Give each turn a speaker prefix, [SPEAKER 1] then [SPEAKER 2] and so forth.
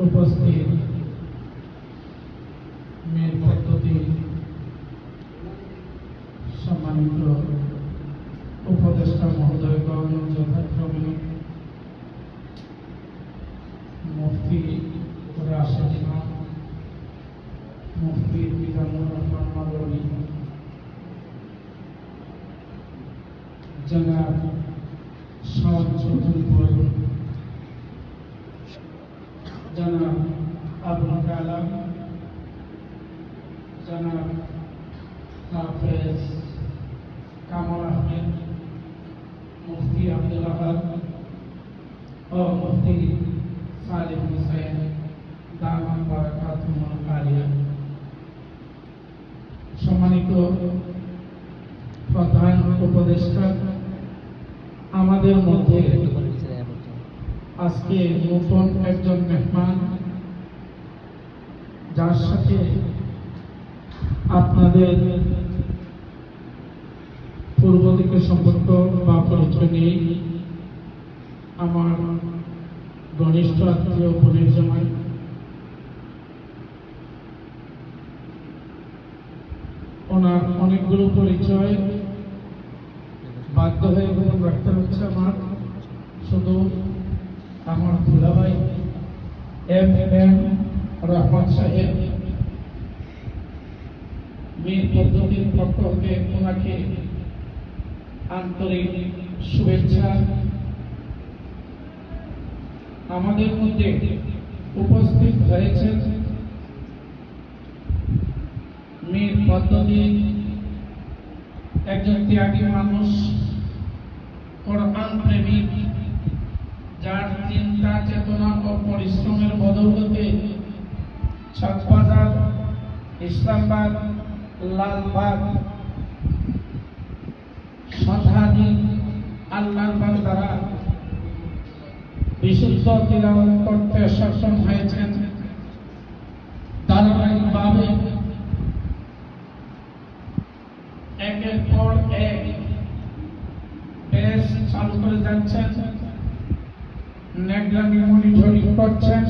[SPEAKER 1] উপস্থিত মেয়ের পদ্ধতি সম্মানিত উপদেষ্টা মহোদয়গণ, যথাক্রমে মুফতি রাশেদ ইমাম, মুফতি মিজানুর রহমান মাদানী, জনাব শাওন চৌধুরী, জনাব আবুল কালাম, জনাব হাফেজ কামাল আহমেদ, মুফতি আব্দুল আহাদ ও মুফতি সালিম হুসাইন দামান বারাকাতুহুল আলিয়া। সম্মানিত প্রধান উপদেষ্টা, আমাদের মধ্যে আজকে নতুন একজন মেহমান, যার সাথে আপনাদের পূর্ব দিকে সম্পর্ক বা পরিচয় নেই, আমার ঘনিষ্ঠ আত্মীয় বোনের জামাই। ওনার অনেকগুলো পরিচয় বাধ্য হয়ে গ্রহণ রাখতে হচ্ছে। আমার শুধু আমার দুলাভাই এম রহমান সাহেব মীর পদ্ধতির পক্ষ হতে ওনাকে আন্তরিক শুভেচ্ছা। আমাদের মধ্যে উপস্থিত হয়েছেন মীর পদ্ধতি একজন ত্যাগী মানুষ, কোরআন প্রেমিক, যার চিন্তা চেতনা ও পরিশ্রমের বদৌলতে চকবাজার, ইসলামাবাদ, লালবাগ শতাধিক আল্লাহর বান্দারা বিশুদ্ধ তিলাওয়াত করতে সক্ষম হয়েছেন। ধারাবাহিকভাবে একের পর এক পেজ চালু করে যাচ্ছেন, নিগরানি মনিটরিং করছেন।